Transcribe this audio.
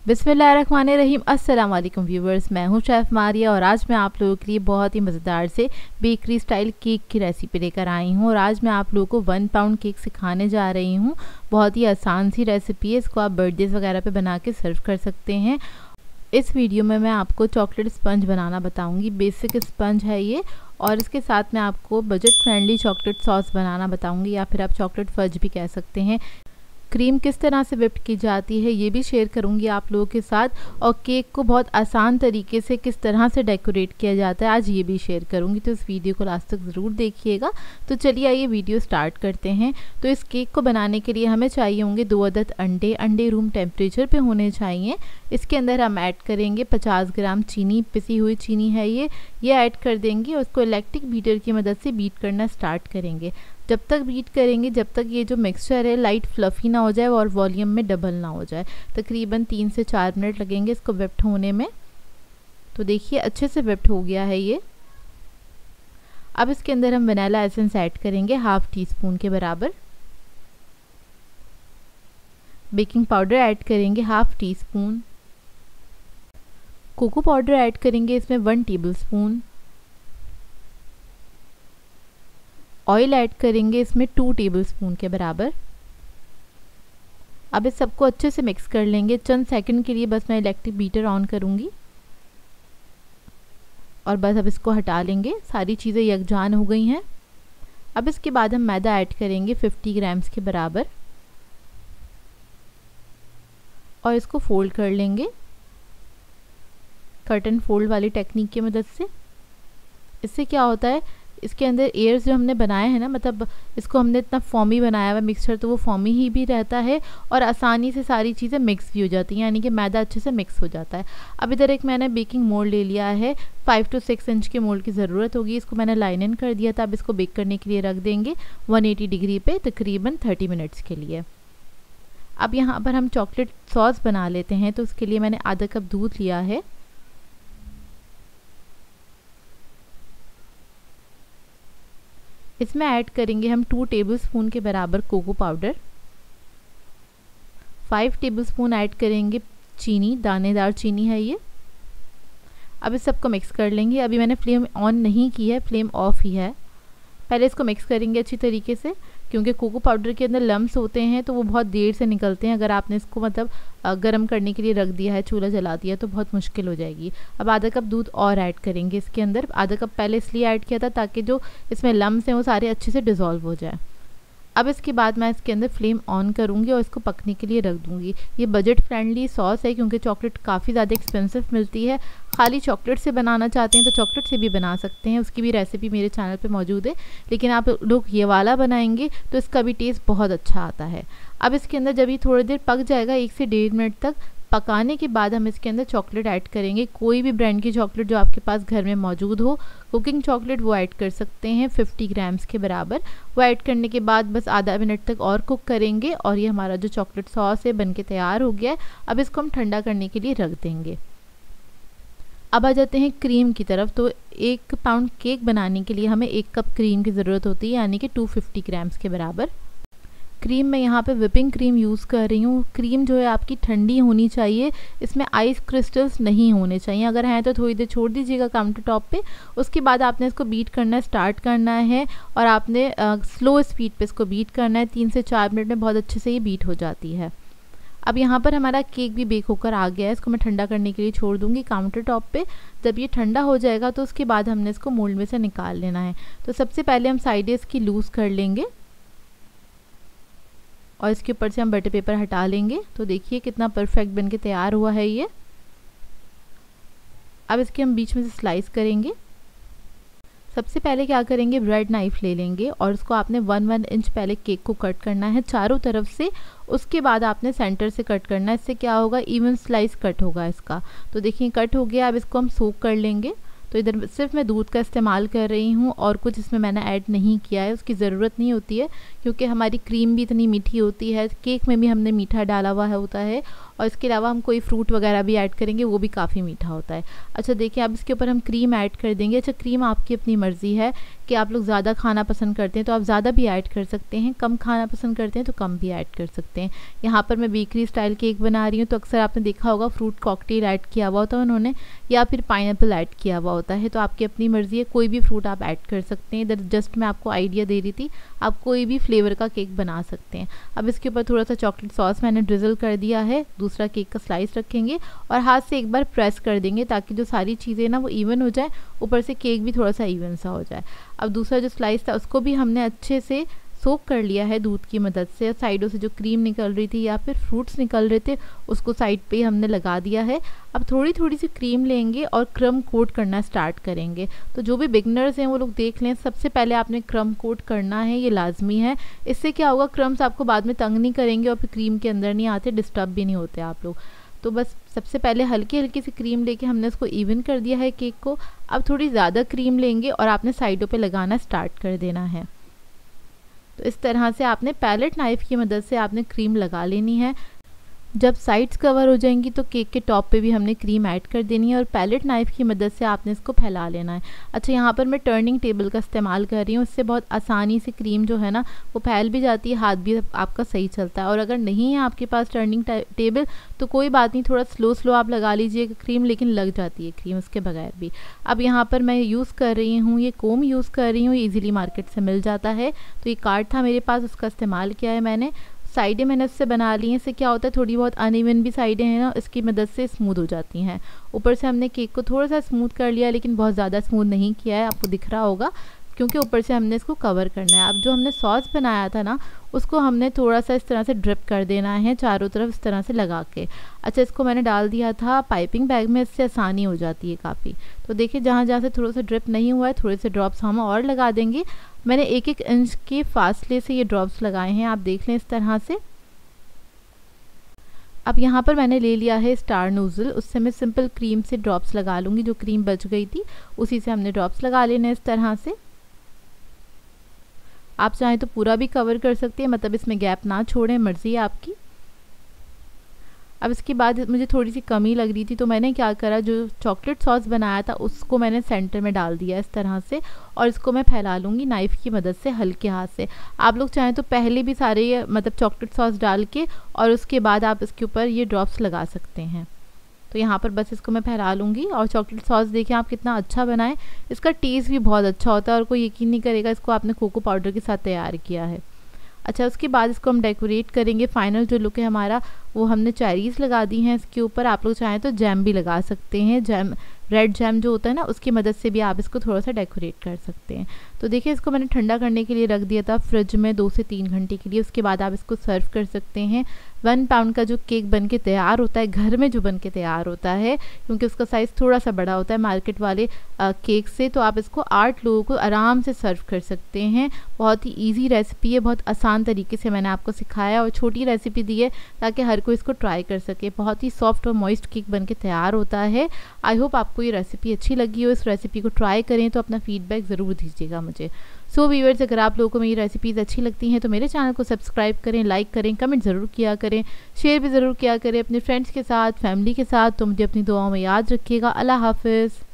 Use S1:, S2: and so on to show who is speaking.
S1: बिस्मिल्लाहिर्रहमानिर्रहीम। अस्सलाम वालेकुम व्यूवर्स, मैं हूं शेफ़ मारिया और आज मैं आप लोगों के लिए बहुत ही मज़ेदार से बेकरी स्टाइल केक की रेसिपी लेकर आई हूं। और आज मैं आप लोगों को 1 पाउंड केक सिखाने जा रही हूं। बहुत ही आसान सी रेसिपी है, इसको आप बर्थडेज वगैरह पे बना के सर्व कर सकते हैं। इस वीडियो में मैं आपको चॉकलेट स्पंज बनाना बताऊँगी। बेसिक स्पंज है ये, और इसके साथ मैं आपको बजट फ्रेंडली चॉकलेट सॉस बनाना बताऊँगी, या फिर आप चॉकलेट फज भी कह सकते हैं। क्रीम किस तरह से व्हिप की जाती है ये भी शेयर करूंगी आप लोगों के साथ, और केक को बहुत आसान तरीके से किस तरह से डेकोरेट किया जाता है आज ये भी शेयर करूंगी। तो इस वीडियो को लास्ट तक ज़रूर देखिएगा। तो चलिए आइए वीडियो स्टार्ट करते हैं। तो इस केक को बनाने के लिए हमें चाहिए होंगे 2 अदद अंडे। अंडे रूम टेम्परेचर पे होने चाहिए। इसके अंदर हम ऐड करेंगे 50 ग्राम चीनी, पिसी हुई चीनी है ये ऐड कर देंगे और इसको इलेक्ट्रिक बीटर की मदद से बीट करना स्टार्ट करेंगे। जब तक बीट करेंगे जब तक ये जो मिक्सचर है लाइट फ्लफ़ी ना हो जाए और वॉल्यूम में डबल ना हो जाए। तकरीबन 3 से 4 मिनट लगेंगे इसको व्हिप्ड होने में। तो देखिए अच्छे से व्हिप्ड हो गया है ये। अब इसके अंदर हम वनीला एसेंस ऐड करेंगे 1/2 टीस्पून के बराबर। बेकिंग पाउडर ऐड करेंगे 1/2 टीस्पून। कोको पाउडर ऐड करेंगे इसमें 1 टेबलस्पून। ऑयल ऐड करेंगे इसमें 2 टेबलस्पून के बराबर। अब इस सबको अच्छे से मिक्स कर लेंगे। चंद सेकंड के लिए बस मैं इलेक्ट्रिक बीटर ऑन करूंगी और बस अब इसको हटा लेंगे। सारी चीज़ें यकजान हो गई हैं। अब इसके बाद हम मैदा ऐड करेंगे 50 ग्राम्स के बराबर और इसको फोल्ड कर लेंगे कट एंड फोल्ड वाली टेक्निक की मदद से। इससे क्या होता है, इसके अंदर एयर्स जो हमने बनाए हैं ना, मतलब इसको हमने इतना फॉर्मी बनाया हुआ मिक्सचर, तो वो फॉर्मी ही भी रहता है और आसानी से सारी चीज़ें मिक्स भी हो जाती हैं, यानी कि मैदा अच्छे से मिक्स हो जाता है। अब इधर एक मैंने बेकिंग मोल्ड ले लिया है। 5 to 6 इंच के मोल्ड की ज़रूरत होगी। इसको मैंने लाइन इन कर दिया था। अब इसको बेक करने के लिए रख देंगे 180 डिग्री पे तकरीबन 30 मिनट्स के लिए। अब यहाँ पर हम चॉकलेट सॉस बना लेते हैं। तो उसके लिए मैंने आधा कप दूध लिया है। इसमें ऐड करेंगे हम 2 टेबलस्पून के बराबर कोको पाउडर। 5 टेबलस्पून ऐड करेंगे चीनी, दानेदार चीनी है ये। अब इस सबको मिक्स कर लेंगे। अभी मैंने फ्लेम ऑन नहीं की है, फ्लेम ऑफ ही है। पहले इसको मिक्स करेंगे अच्छी तरीके से, क्योंकि कोको पाउडर के अंदर लम्स होते हैं तो वो बहुत देर से निकलते हैं। अगर आपने इसको मतलब गर्म करने के लिए रख दिया है, चूल्हा जला दिया, तो बहुत मुश्किल हो जाएगी। अब आधा कप दूध और ऐड करेंगे इसके अंदर। आधा कप पहले इसलिए ऐड किया था ताकि जो इसमें लम्स हैं वो सारे अच्छे से डिज़ोल्व हो जाए। अब इसके बाद मैं इसके अंदर फ्लेम ऑन करूँगी और इसको पकने के लिए रख दूँगी। ये बजट फ्रेंडली सॉस है क्योंकि चॉकलेट काफ़ी ज़्यादा एक्सपेंसिव मिलती है। खाली चॉकलेट से बनाना चाहते हैं तो चॉकलेट से भी बना सकते हैं, उसकी भी रेसिपी मेरे चैनल पे मौजूद है। लेकिन आप लोग ये वाला बनाएंगे तो इसका भी टेस्ट बहुत अच्छा आता है। अब इसके अंदर जब ये थोड़ी देर पक जाएगा, 1 से 1.5 मिनट तक पकाने के बाद हम इसके अंदर चॉकलेट ऐड करेंगे। कोई भी ब्रांड की चॉकलेट जो आपके पास घर में मौजूद हो, कुकिंग चॉकलेट वो ऐड कर सकते हैं 50 ग्राम्स के बराबर। वो ऐड करने के बाद बस आधा मिनट तक और कुक करेंगे और ये हमारा जो चॉकलेट सॉस है बनके तैयार हो गया है। अब इसको हम ठंडा करने के लिए रख देंगे। अब आ जाते हैं क्रीम की तरफ। तो 1 पाउंड केक बनाने के लिए हमें 1 कप क्रीम की ज़रूरत होती है, यानी कि 250 ग्राम्स के बराबर। क्रीम मैं यहाँ पे व्हिपिंग क्रीम यूज़ कर रही हूँ। क्रीम जो है आपकी ठंडी होनी चाहिए, इसमें आइस क्रिस्टल्स नहीं होने चाहिए। अगर हैं तो थोड़ी देर छोड़ दीजिएगा काउंटर टॉप पे। उसके बाद आपने इसको बीट करना स्टार्ट करना है और आपने स्लो स्पीड पे इसको बीट करना है। 3 से 4 मिनट में बहुत अच्छे से ये बीट हो जाती है। अब यहाँ पर हमारा केक भी बेक होकर आ गया है। इसको मैं ठंडा करने के लिए छोड़ दूँगी काउंटर टॉप पे। जब ये ठंडा हो जाएगा तो उसके बाद हमने इसको मोल्ड में से निकाल लेना है। तो सबसे पहले हम साइडें इसकी लूज़ कर लेंगे और इसके ऊपर से हम बटर पेपर हटा लेंगे। तो देखिए कितना परफेक्ट बनके तैयार हुआ है ये। अब इसके हम बीच में से स्लाइस करेंगे। सबसे पहले क्या करेंगे, ब्रेड नाइफ ले लेंगे और उसको आपने 1 इंच पहले केक को कट करना है चारों तरफ से। उसके बाद आपने सेंटर से कट करना है। इससे क्या होगा, इवन स्लाइस कट होगा इसका। तो देखिए कट हो गया। अब इसको हम सोक कर लेंगे। तो इधर सिर्फ मैं दूध का इस्तेमाल कर रही हूँ और कुछ इसमें मैंने ऐड नहीं किया है, उसकी ज़रूरत नहीं होती है क्योंकि हमारी क्रीम भी इतनी मीठी होती है, केक में भी हमने मीठा डाला हुआ होता है और इसके अलावा हम कोई फ्रूट वगैरह भी ऐड करेंगे, वो भी काफ़ी मीठा होता है। अच्छा देखिए, अब इसके ऊपर हम क्रीम ऐड कर देंगे। अच्छा, क्रीम आपकी अपनी मर्ज़ी है कि आप लोग ज़्यादा खाना पसंद करते हैं तो आप ज़्यादा भी ऐड कर सकते हैं, कम खाना पसंद करते हैं तो कम भी ऐड कर सकते हैं। यहाँ पर मैं बेकरी स्टाइल केक बना रही हूँ, तो अक्सर आपने देखा होगा फ्रूट कॉकटेल ऐड किया हुआ होता है उन्होंने, या फिर पाइनएप्पल ऐड किया हुआ होता है। तो आपकी अपनी मर्ज़ी है, कोई भी फ्रूट आप ऐड कर सकते हैं। इधर जस्ट मैं आपको आइडिया दे रही थी, आप कोई भी फ्लेवर का केक बना सकते हैं। अब इसके ऊपर थोड़ा सा चॉकलेट सॉस मैंने ड्रिजल कर दिया है। दूसरा केक का स्लाइस रखेंगे और हाथ से एक बार प्रेस कर देंगे ताकि जो सारी चीज़ें ना वो इवन हो जाए, ऊपर से केक भी थोड़ा सा इवन सा हो जाए। अब दूसरा जो स्लाइस था उसको भी हमने अच्छे से सोक कर लिया है दूध की मदद से। साइडों से जो क्रीम निकल रही थी या फिर फ्रूट्स निकल रहे थे उसको साइड पे हमने लगा दिया है। अब थोड़ी थोड़ी सी क्रीम लेंगे और क्रम कोट करना स्टार्ट करेंगे। तो जो भी बिगनर्स हैं वो लोग देख लें, सबसे पहले आपने क्रम कोट करना है, ये लाजमी है। इससे क्या होगा, क्रम्स आपको बाद में तंग नहीं करेंगे और फिर क्रीम के अंदर नहीं आते, डिस्टर्ब भी नहीं होते आप लोग। तो बस सबसे पहले हल्की हल्की सी क्रीम लेके हमने इसको इवन कर दिया है केक को। अब थोड़ी ज़्यादा क्रीम लेंगे और आपने साइडों पे लगाना स्टार्ट कर देना है। तो इस तरह से आपने पैलेट नाइफ़ की मदद से आपने क्रीम लगा लेनी है। जब साइड्स कवर हो जाएंगी तो केक के टॉप पे भी हमने क्रीम ऐड कर देनी है और पैलेट नाइफ़ की मदद से आपने इसको फैला लेना है। अच्छा, यहाँ पर मैं टर्निंग टेबल का इस्तेमाल कर रही हूँ, इससे बहुत आसानी से क्रीम जो है ना वो फैल भी जाती है, हाथ भी आपका सही चलता है। और अगर नहीं है आपके पास टर्निंग टेबल तो कोई बात नहीं, थोड़ा स्लो आप लगा लीजिएगा क्रीम, लेकिन लग जाती है क्रीम उसके बगैर भी। अब यहाँ पर मैं यूज़ कर रही हूँ, ये कोम यूज़ कर रही हूँ, ईजिली मार्केट से मिल जाता है। तो ये कार्ड था मेरे पास, उसका इस्तेमाल किया है मैंने। साइडें मैंने इससे बना ली हैं, इससे क्या होता है थोड़ी बहुत अनइवन भी साइडें हैं ना, इसकी मदद से स्मूथ हो जाती हैं। ऊपर से हमने केक को थोड़ा सा स्मूथ कर लिया, लेकिन बहुत ज़्यादा स्मूथ नहीं किया है, आपको दिख रहा होगा, क्योंकि ऊपर से हमने इसको कवर करना है। अब जो हमने सॉस बनाया था ना उसको हमने थोड़ा सा इस तरह से ड्रिप कर देना है चारों तरफ इस तरह से लगा के। अच्छा, इसको मैंने डाल दिया था पाइपिंग बैग में, इससे आसानी हो जाती है काफ़ी। तो देखिए जहाँ जहाँ से थोड़ा सा ड्रिप नहीं हुआ है थोड़े से ड्रॉप्स हम और लगा देंगे। मैंने 1-1 इंच के फासले से ये ड्रॉप्स लगाए हैं, आप देख लें इस तरह से। अब यहाँ पर मैंने ले लिया है स्टार नोज़ल, उससे मैं सिंपल क्रीम से ड्रॉप्स लगा लूँगी, जो क्रीम बच गई थी उसी से हमने ड्रॉप्स लगा लेने इस तरह से। आप चाहें तो पूरा भी कवर कर सकते हैं, मतलब इसमें गैप ना छोड़ें, मर्ज़ी है आपकी। अब इसके बाद मुझे थोड़ी सी कमी लग रही थी तो मैंने क्या करा, जो चॉकलेट सॉस बनाया था उसको मैंने सेंटर में डाल दिया इस तरह से, और इसको मैं फैला लूँगी नाइफ़ की मदद से हल्के हाथ से। आप लोग चाहें तो पहले भी सारे मतलब चॉकलेट सॉस डाल के और उसके बाद आप इसके ऊपर ये ड्रॉप्स लगा सकते हैं। तो यहाँ पर बस इसको मैं फैला लूँगी। और चॉकलेट सॉस देखिए आप कितना अच्छा बनाएं, इसका टेस्ट भी बहुत अच्छा होता है और कोई यकीन नहीं करेगा इसको आपने कोको पाउडर के साथ तैयार किया है। अच्छा, उसके बाद इसको हम डेकोरेट करेंगे। फाइनल जो लुक है हमारा वो हमने चेरीज़ लगा दी हैं इसके ऊपर। आप लोग चाहें तो जैम भी लगा सकते हैं, जैम रेड जैम जो होता है ना उसकी मदद से भी आप इसको थोड़ा सा डेकोरेट कर सकते हैं। तो देखिए इसको मैंने ठंडा करने के लिए रख दिया था फ्रिज में 2 से 3 घंटे के लिए। उसके बाद आप इसको सर्व कर सकते हैं। 1 पाउंड का जो केक बन के तैयार होता है, घर में जो बन के तैयार होता है, क्योंकि उसका साइज़ थोड़ा सा बड़ा होता है मार्केट वाले केक से, तो आप इसको 8 लोगों को आराम से सर्व कर सकते हैं। बहुत ही ईजी रेसिपी है, बहुत आसान तरीके से मैंने आपको सिखाया और छोटी रेसिपी दी है ताकि हर कोई इसको ट्राई कर सके। बहुत ही सॉफ्ट और मॉइस्ट केक बन के तैयार होता है। आई होप आपको ये रेसिपी अच्छी लगी हो। इस रेसिपी को ट्राई करें तो अपना फीडबैक ज़रूर दीजिएगा मुझे। सो व्यूअर्स, अगर आप लोगों को मेरी रेसिपीज़ अच्छी लगती हैं तो मेरे चैनल को सब्सक्राइब करें, लाइक करें, कमेंट ज़रूर किया करें, शेयर भी ज़रूर किया करें अपने फ्रेंड्स के साथ, फैमिली के साथ। तो मुझे अपनी दुआओं में याद रखिएगा। अल्लाह हाफ़िज़।